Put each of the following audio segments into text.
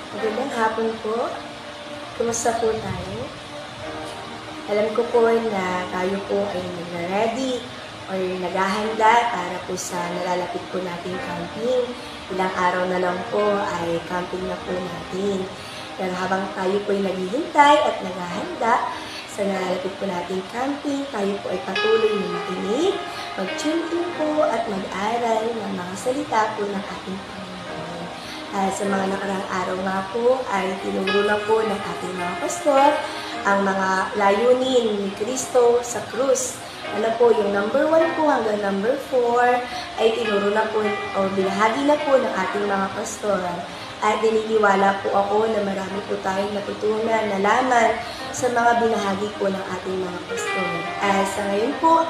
Magandang hapon po. Kumusta po tayo? Alam ko po na tayo po ay nag-ready or naghahanda para po sa nalalapit po nating camping. Ilang araw na lang po ay camping na po natin. Pero habang tayo po ay naghihintay at naghahanda sa nalalapit po nating camping, tayo po ay patuloy na makinig, mag-tune in po at mag-aral ng mga salita po ng ating Panginoon. Sa mga nakarang araw nga po ay tinuro na po ng ating mga pastor ang mga layunin ni Kristo sa krus. Ano po, yung number 1 po hanggang number 4 ay tinuro na po o binahagi na po ng ating mga pastor. At naniniwala po ako na marami po tayong natutunan, nalaman sa mga binahagi po ng ating mga pastor. Sa ngayon po,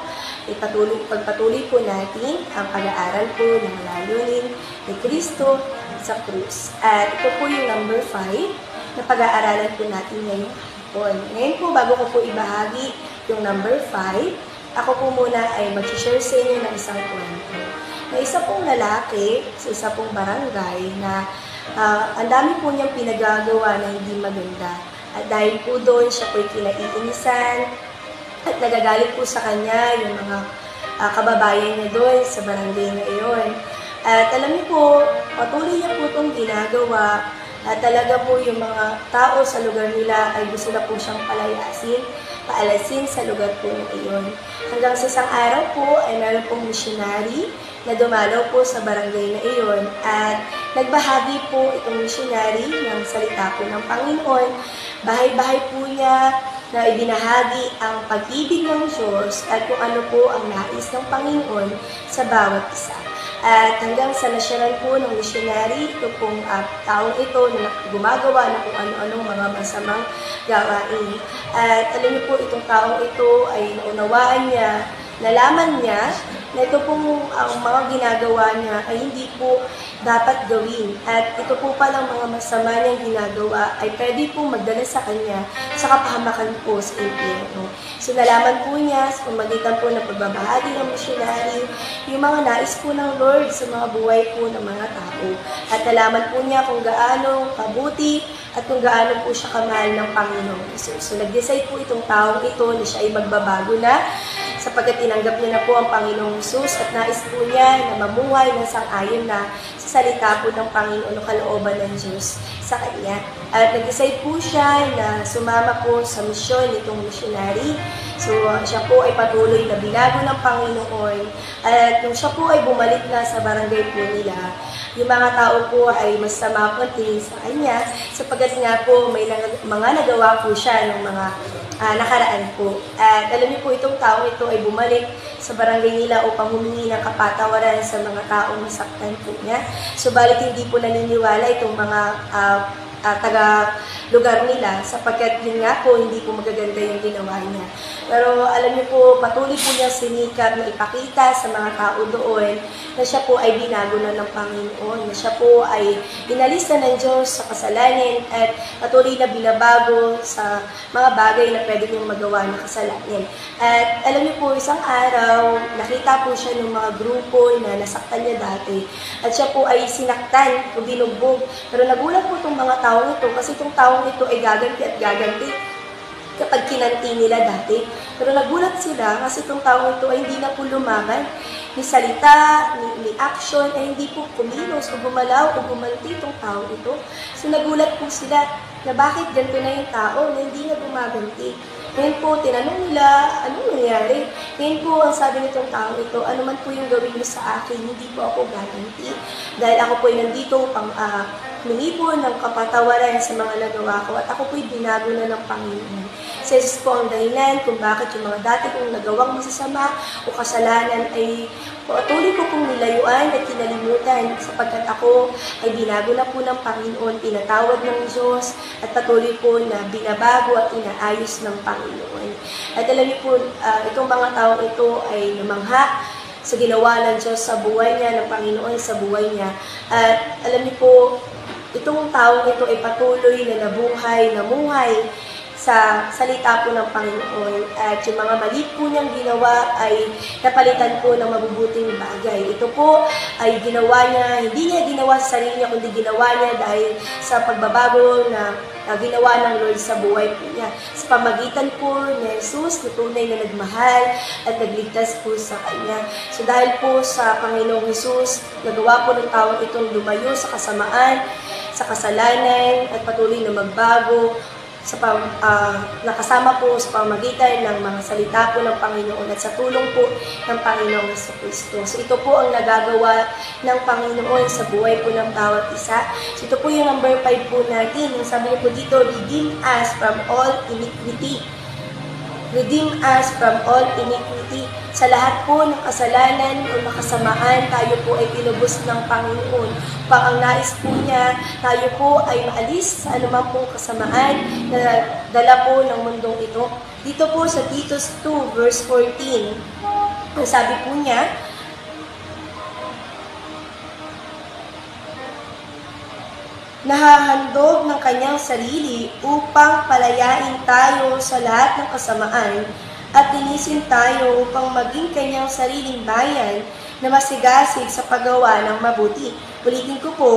pagpatuloy po natin ang pag-aaral po ng layunin ni Kristo sa krus. At ito po yung number 5 na pag-aaralan po natin ngayong hapon. Ngayon po, bago ko po ibahagi yung number 5, ako po muna ay mag-share sa inyo ng isang kwento. Na isa pong lalaki sa isa pong barangay na ang dami po niyang pinagagawa na hindi maganda. At dahil po doon, siya po'y kinaiinisan at nagagalit po sa kanya yung mga kababayan niya doon sa barangay na iyon. At alam niyo po, patuloy niya po itong ginagawa at talaga po yung mga tao sa lugar nila ay gusto na po siyang paalasin sa lugar po na iyon. Hanggang sa isang araw po ay meron pong missionary na dumalaw po sa barangay na iyon at nagbahagi po itong missionary ng salita po ng Panginoon. Bahay-bahay po niya na ibinahagi ang pag-ibig ng Diyos at kung ano po ang nais ng Panginoon sa bawat isa. At hanggang sa nasyaran po ng missionary, ito pong taong ito na gumagawa ng kung ano-anong mga masamang gawain. At alam niyo po, itong taong ito ay naunawaan niya, nalaman niya na ito pong ang mga ginagawa niya ay hindi po dapat gawin. At ito po palang mga masama niyang ginagawa ay pwede pong magdala sa kanya sa kapahamakan po sa impyerno. So nalaman po niya sa pamagitan po ng pagbabahagi ng missionary yung mga nais po ng Lord sa mga buhay po ng mga tao. At nalaman po niya kung gaano kabuti at kung gaano po siya kamahal ng Panginoong Jesus. So nag-decide po itong taong ito na siya ay magbabago na sapagkat tinanggap niya na po ang Panginoong Jesus at nais po niya na mamuhay ng sang-ayon na sa salita po ng Panginoon o kalooban ng Diyos sa kanya. At nag-decide po siya na sumama po sa misyon nitong missionary. So siya po ay patuloy na binago ng Panginoon. At nung siya po ay bumalik na sa barangay po nila, yung mga tao po ay mas sama po tingin sa kanya sapagkat nga po may mga nagawa po siya ng mga nakaraan po. At alam niyo po, itong taong ito ay bumalik sa barangay nila upang humingi ng kapatawaran sa mga taong masaktan po niya. Subalit hindi po naniniwala itong mga taga-lugar nila sapagkat yun nga po, hindi po magaganda yung ginawa niya. Pero alam niyo po, patuloy po niya sinikap na ipakita sa mga tao doon na siya po ay binago na ng Panginoon, na siya po ay inalisa ng Diyos sa kasalanan at patuloy na binabago sa mga bagay na pwede niyong magawa ng kasalanan. At alam niyo po, isang araw, nakita po siya ng mga grupo na nasaktan niya dati at siya po ay sinaktan o binugbog. Pero nagulat po itong mga taong ito kasi itong taong ito ay gaganti at gaganti kapag kinanti nila dati. Pero nagulat sila kasi itong taong ito ay hindi na po lumaban. Ni salita, ni action, ay hindi po kumilos o gumalaw o gumanti itong taong ito. So nagulat po sila na bakit ganito na yung tao na hindi na gumaganti. Ngayon po, tinanong nila, anong nangyari? Ngayon po, ang sabi nitong taong ito, ano man po yung gawin niyo sa akin, hindi po ako gaganti. Dahil ako po ay nandito pang humingi po ng kapatawaran sa mga nagawa ko at ako po'y binago na ng Panginoon. Sa Jesus po ang dahilan kung bakit yung mga dati kong nagawang masasama o kasalanan ay patuloy ko pong nilayuan at kinalimutan sapagkat ako ay binago na po ng Panginoon, tinatawad ng Diyos at patuloy po na binabago at inaayos ng Panginoon. At alam niyo po, itong mga tao ito ay namangha sa ginawa ng Diyos sa buhay niya, ng Panginoon sa buhay niya. At alam niyo po, itong taong ito ay patuloy na namuhay sa salita po ng Panginoon. At yung mga mali po niyang ginawa ay napalitan po ng mabubuting bagay. Ito po ay ginawa niya, hindi niya ginawa sa sarili niya, kundi ginawa niya dahil sa pagbabago na ginawa ng Lord sa buhay po niya. Sa pamagitan po ni Jesus, na tunay na nagmahal at nagligtas po sa Kanya. So dahil po sa Panginoong Jesus, nagawa po ng taong itong lumayo sa kasamaan, sa kasalanan at patuloy na magbago, nakasama po sa pamagitan ng mga salita po ng Panginoon at sa tulong po ng Panginoong Jesucristo. So ito po ang nagagawa ng Panginoon sa buhay po ng bawat isa. So ito po yung number 5 po natin. Yung sabi niyo po dito, redeem us from all iniquity. Redeem us from all iniquity. Sa lahat po ng kasalanan o nakasamaan, tayo po ay tinubos ng Panginoon. Pang ang nais po niya, tayo po ay maalis sa anumang pong kasamaan na dala po ng mundong ito. Dito po sa Titus 2 verse 14, ang sabi po niya, nahahandog ng kanyang sarili upang palayain tayo sa lahat ng kasamaan at linisin tayo upang maging kanyang sariling bayan na masigasig sa paggawa ng mabuti. Ulitin ko po,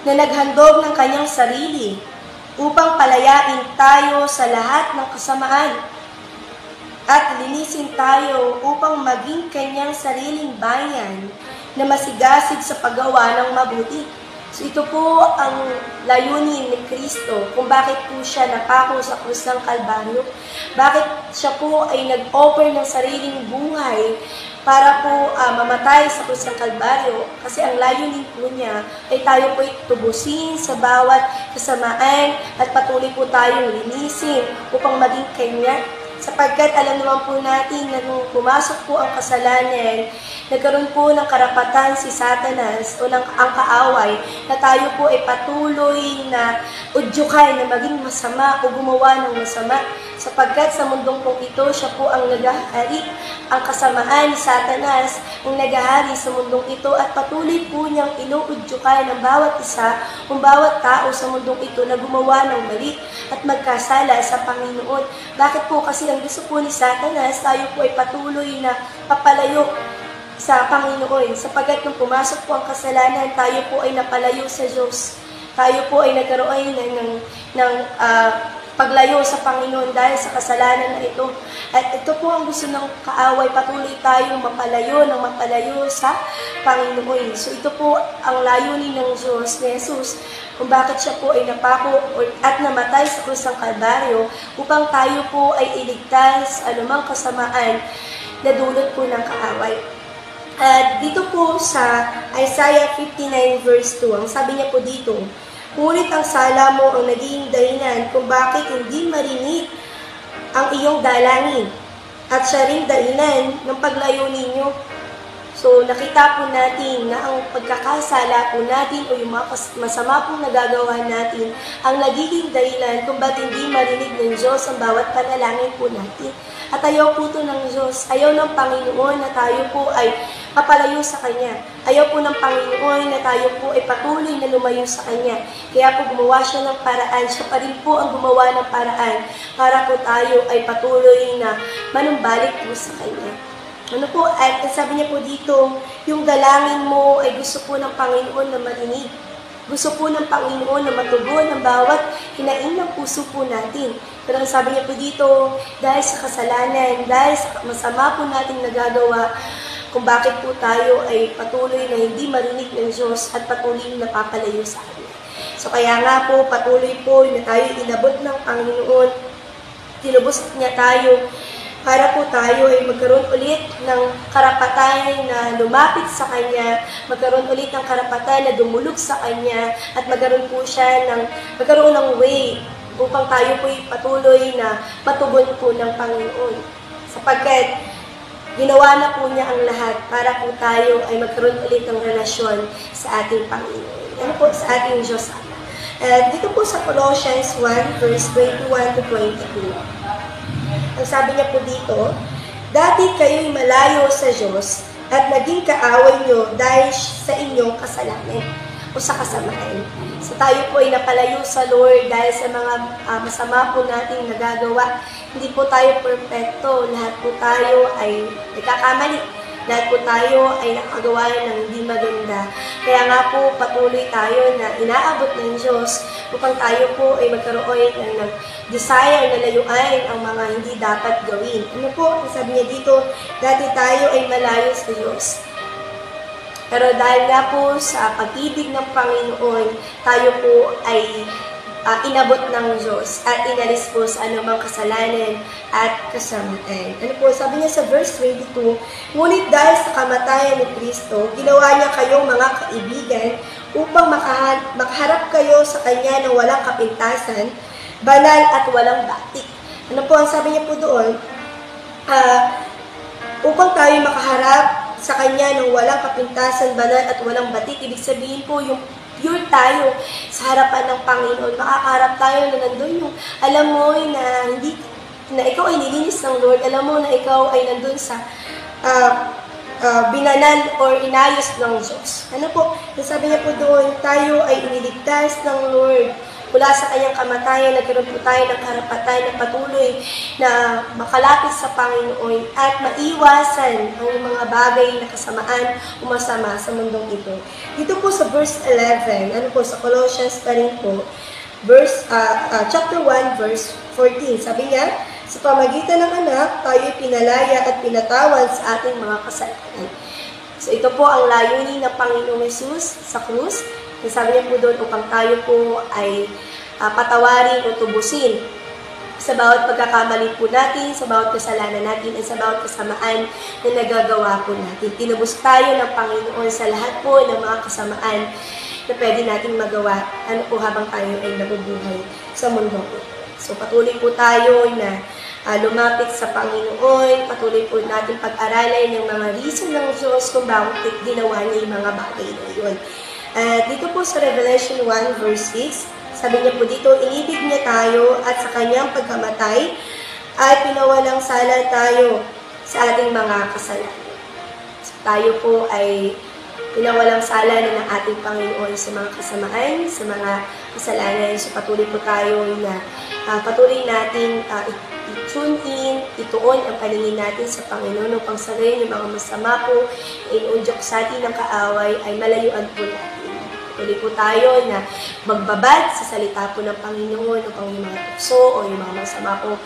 na naghandog ng kanyang sarili upang palayain tayo sa lahat ng kasamaan at linisin tayo upang maging kanyang sariling bayan na masigasig sa paggawa ng mabuti. So ito po ang layunin ni Kristo kung bakit po siya napako sa krus ng Kalbaryo. Bakit siya po ay nag-offer ng sariling buhay para po mamatay sa krus ng Kalbaryo. Kasi ang layunin po niya ay tayo po tubusin sa bawat kasamaan at patuloy po tayong linisin upang maging kanya. Sapagkat alam naman po natin na nung pumasok po ang kasalanan, nagkaroon po ng karapatan si Satanas o ang kaaway na tayo po ay patuloy na udyukan na maging masama o gumawa ng masama. Sapagkat sa mundong pong ito, siya po ang nagahari, ang kasamaan ni Satanas ang nagahari sa mundong ito at patuloy po niyang inuudyukan ng bawat isa kung bawat tao sa mundong ito na gumawa ng mali at magkasala sa Panginoon. Bakit po? Kasi ang gusto po ni Satanas, tayo po ay patuloy na papalayo sa Panginoon. Sapagkat nung pumasok po ang kasalanan, tayo po ay napalayo sa Diyos. Tayo po ay nagkaroon ng paglayo sa Panginoon dahil sa kasalanan na ito. At ito po ang gusto ng kaaway, patuloy tayong mapalayo sa Panginoon. So ito po ang layunin ng Diyos ni Jesus kung bakit siya po ay napako at namatay sa krus ng Kalbaryo upang tayo po ay iligtas anumang kasamaan na dulot po ng kaaway. At dito po sa Isaiah 59 verse 2, ang sabi niya po dito, ngunit ang sala mo ang naging dahilan kung bakit hindi marinig ang iyong dalangin at siya rin dahilan ng paglayo ninyo. So, nakita po natin na ang pagkakasala po natin o yung mga masama pong nagagawa natin ang nagiging dahilan kung ba't hindi marinig ng Diyos ang bawat panalangin po natin. At ayaw po ito ng Diyos, ayaw ng Panginoon na tayo po ay mapalayo sa Kanya. Ayaw po ng Panginoon na tayo po ay patuloy na lumayo sa Kanya. Kaya po gumawa siya ng paraan, siya pa rin po ang gumawa ng paraan para po tayo ay patuloy na manumbalik po sa Kanya. Ano po, at sabi niya po dito, yung dalangin mo ay gusto po ng Panginoon na marinig. Gusto po ng Panginoon na matugon ang bawat hinaing ng puso po natin. Pero ang sabi niya po dito, dahil sa kasalanan, dahil sa masama po natin nagagawa, kung bakit po tayo ay patuloy na hindi marinig ng Diyos at patuloy na napapalayo sa Kanya. So kaya nga po, patuloy po na tayo inabot ng Panginoon, tinubos niya tayo, para po tayo ay magkaroon ulit ng karapatan na lumapit sa Kanya, magkaroon ulit ng karapatan na dumulog sa Kanya, at magkaroon ng way upang tayo po ay patuloy na matugon po ng Panginoon. Sapagkat ginawa na po niya ang lahat para po tayo ay magkaroon ulit ng relasyon sa ating Panginoon. Ano po sa ating Diyos Ama. Dito po sa Colossians 1 verse 21 to 22. Ang sabi niya po dito, dati kayo'y malayo sa Diyos at naging kaaway niyo dahil sa inyong kasalanan. o sa kasamaan. So tayo po ay napalayo sa Lord dahil sa mga masama po nating nagagawa. Hindi po tayo perfecto. Lahat po tayo ay nagkakamali. Lahat po tayo ay nakagawa ng hindi maganda. Kaya nga po patuloy tayo na inaabot ng Diyos upang tayo po ay magkaroon ng desire na layuan ang mga hindi dapat gawin. Ano po? Sabi niya dito, dati tayo ay malayo sa Diyos. Pero dahil nga po sa pag-ibig ng Panginoon, tayo po ay inabot ng Diyos at inalis po sa anumang kasalanan at kasamaan. Ano po, sabi niya sa verse 22, ngunit dahil sa kamatayan ni Kristo, ginawa niya kayong mga kaibigan upang makaharap kayo sa Kanya ng walang kapintasan, banal at walang batik. Ano po, ang sabi niya po doon, upang tayo makaharap sa Kanya ng walang kapintasan, banal at walang batik, ibig sabihin po yung pure tayo sa harapan ng Panginoon. Makakaharap tayo na nandun yung, alam mo na hindi, na ikaw ay nilinis ng Lord, alam mo na ikaw ay nandun sa binanan or inayos ng Diyos. Ano po? Sabi niya po doon, tayo ay iniligtas ng Lord. Mula sa kanyang kamatayan, nagkaroon po tayo ng karapatan na patuloy na makalapit sa Panginoon at maiwasan ang mga bagay na kasamaan o masama sa mundong ito. Dito po sa verse 11, ano po, sa Colossians pa rin po, chapter 1, verse 14, sabi niya, sa pamagitan ng anak, tayo pinalaya at pinatawan sa ating mga kasalanan. So ito po ang layunin ng Panginoong Hesus sa krus. Sabi niya po doon upang tayo po ay patawarin o tubusin sa bawat pagkakamali po natin, sa bawat kasalanan natin, at sa bawat kasamaan na nagagawa po natin. Tinubos tayo ng Panginoon sa lahat po ng mga kasamaan na pwede natin magawa po habang tayo ay nabubuhay sa mundo po. So patuloy po tayo na lumapit sa Panginoon, patuloy po natin pag-aralan ng mga reason ng Diyos kung bakit ginawa niya yung mga bagay na yun. Dito po sa Revelation 1 verse 6, sabi niya po dito, inibig niya tayo at sa kanyang pagkamatay ay pinawalang sala tayo sa ating mga kasalanan. So, tayo po ay pinawalang sala na ng ating Panginoon sa mga kasamaan, sa mga kasalanan. So patuloy po tayo na patuloy natin i-tune in, ituon ang paningin natin sa Panginoon upang sa rin yung mga masama po, inuundyok sa atin ng kaaway ay malayuan po natin. Patuloy po tayo na magbabad sa salita po ng Panginoon upang yung mga tukso o yung mga masama po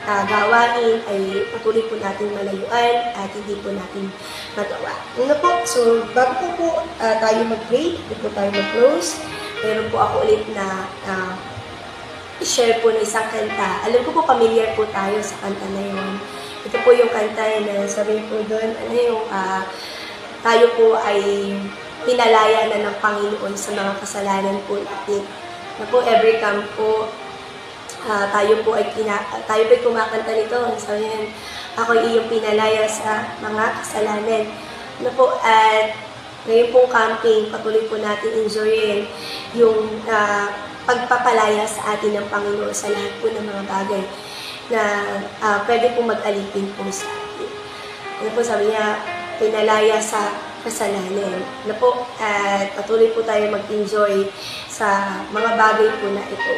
gawain ay patuloy po natin malayuan at hindi po natin magawa. Ano po? So, bago po tayo mag-pray, bago po tayo mag-close, meron po ako ulit na i-share po na isang kanta. Alam ko po, familiar po tayo sa kanta na yun. Ito po yung kanta na sabi po doon, tayo po ay pinalaya na ng Panginoon sa mga kasalanan po natin. Na po, every camp po, tayo po ay kumakanta nito. Sabi niyan, ako iyong pinalaya sa mga kasalanan. Ano po, at ngayon pong camping, patuloy po natin enjoyin yung pagpapalaya sa atin ng Panginoon sa lahat po ng mga bagay na pwede po mag-alipin po sa atin. Ano po, sabi niya, pinalaya sa kasalanan. Ano po, at patuloy po tayo mag-enjoy sa mga bagay po na ito.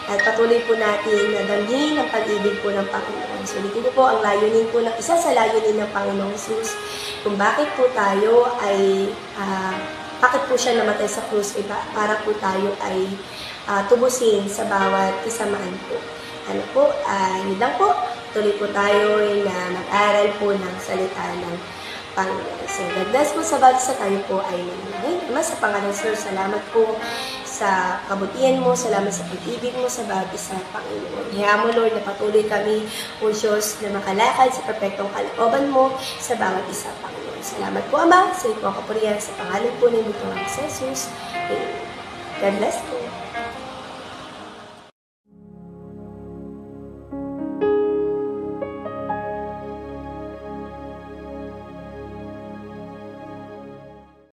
At patuloy po natin na damhin ang pag-ibig po ng Panginoon. So, dito po ang layunin po ng isa sa layunin ng Panginoong Hesus kung bakit po tayo ay bakit po siya namatay sa krus para po tayo ay tubusin sa bawat kasamaan po. Ano po, yun lang po. Tuloy po tayo na mag-aral po ng salita ng Panginoon. So, God bless po sa bawat isa, tayo po ay nangyay. Sa pangalan, Sir, salamat po sa kabutihan mo, salamat sa pag-ibig mo sa bawat isa, Panginoon. Hayaan mo, Lord, na patuloy kami, O Diyos, na makalakad sa perpektong kalooban mo sa bawat isa, Panginoon. Salamat po, Ama, sa ito ang kapurihan sa pangalan po ng Butong Jesus. Amen. God bless po.